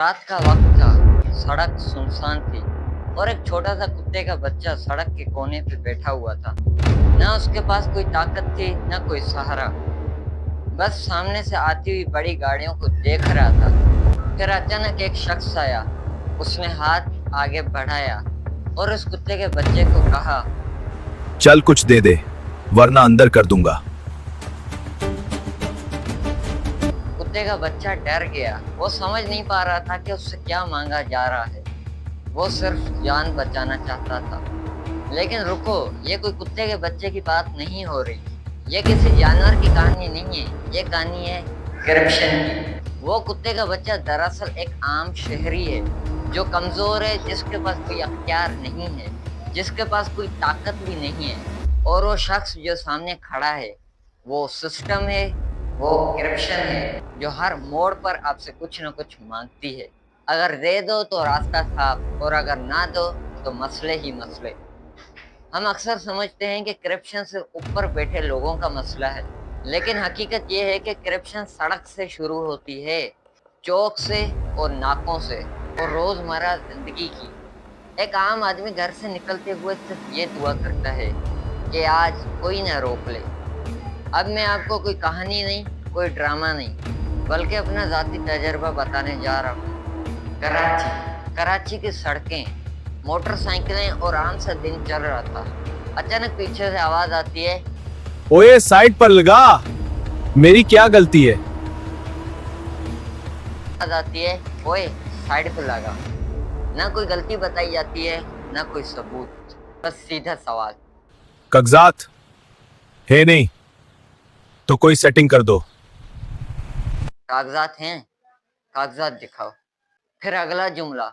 रात का वक्त था। सड़क सुनसान थी और एक छोटा सा कुत्ते का बच्चा सड़क के कोने पे बैठा हुआ था। ना उसके पास कोई ताकत थी, ना कोई सहारा। बस सामने से आती हुई बड़ी गाड़ियों को देख रहा था। फिर अचानक एक शख्स आया। उसने हाथ आगे बढ़ाया और उस कुत्ते के बच्चे को कहा, चल कुछ दे दे, वरना अंदर कर दूंगा। कुत्ते का बच्चा डर गया। वो समझ नहीं पा रहा था कि उससे क्या मांगा जा रहा है। वो सिर्फ जान बचाना चाहता था। लेकिन रुको, ये कोई कुत्ते के बच्चे की बात नहीं हो रही। ये किसी जानवर की कहानी नहीं है, ये कहानी है करप्शन की। वो कुत्ते का बच्चा दरअसल एक आम शहरी है जो कमजोर है, जिसके पास कोई अख्तियार नहीं है, जिसके पास कोई ताकत भी नहीं है। और वो शख्स जो सामने खड़ा है वो सिस्टम है, वो करप्शन है, जो हर मोड़ पर आपसे कुछ न कुछ मांगती है। अगर दे दो तो रास्ता साफ, और अगर ना दो तो मसले ही मसले। हम अक्सर समझते हैं कि करप्शन सिर्फ ऊपर बैठे लोगों का मसला है, लेकिन हकीकत ये है कि करप्शन सड़क से शुरू होती है, चौक से और नाकों से और रोजमर्रा जिंदगी की। एक आम आदमी घर से निकलते हुए सिर्फ ये दुआ करता है कि आज कोई ना रोक ले। अब मैं आपको कोई कहानी नहीं, कोई ड्रामा नहीं, बल्कि अपना जाती तजर्बा बताने जा रहा हूँ। कराची की सड़कें, मोटरसाइकिलें और आम सा दिन चल रहा था। अचानक पीछे से आवाज आती है, ओए साइड पर लगा, मेरी क्या गलती है? ओए साइड पे लगा। ना कोई गलती बताई जाती है, ना कोई सबूत, बस सीधा सवाल। कागजात है नहीं तो कोई सेटिंग कर दो। कागजात हैं? कागजात दिखाओ। फिर अगला जुमला,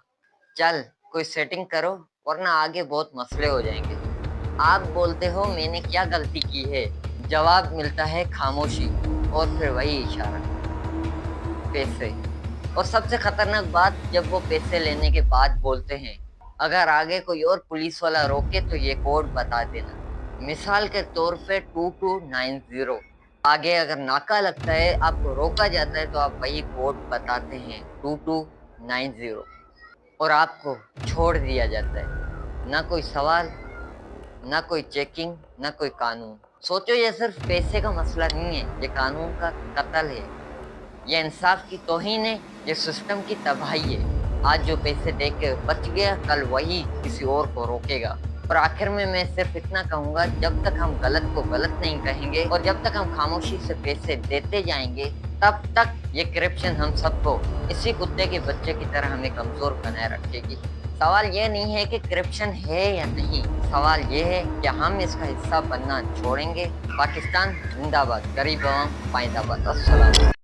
चल कोई सेटिंग करो वरना आगे बहुत मसले हो जाएंगे। आप बोलते हो मैंने क्या गलती की है, जवाब मिलता है खामोशी, और फिर वही इशारा, पैसे। और सबसे खतरनाक बात, जब वो पैसे लेने के बाद बोलते हैं, अगर आगे कोई और पुलिस वाला रोके तो ये कोड बता देना। मिसाल के तौर पे 2290। आगे अगर नाका लगता है, आपको रोका जाता है, तो आप वही कोड बताते हैं 2290, और आपको छोड़ दिया जाता है। ना कोई सवाल, ना कोई चेकिंग, ना कोई कानून। सोचो, ये सिर्फ पैसे का मसला नहीं है, ये कानून का कत्ल है, ये इंसाफ की तौहीन है, ये सिस्टम की तबाही है। आज जो पैसे दे के बच गया, कल वही किसी और को रोकेगा। और आखिर में मैं सिर्फ इतना कहूंगा, जब तक हम गलत को गलत नहीं कहेंगे और जब तक हम खामोशी से पैसे देते जाएंगे, तब तक ये करप्शन हम सबको इसी कुत्ते के बच्चे की तरह हमें कमजोर बनाए रखेगी। सवाल ये नहीं है कि करप्शन है या नहीं, सवाल ये है कि हम इसका हिस्सा बनना छोड़ेंगे। पाकिस्तान जिंदाबाद, गरीब आवाम पाइंदाबाद। अस्सलाम।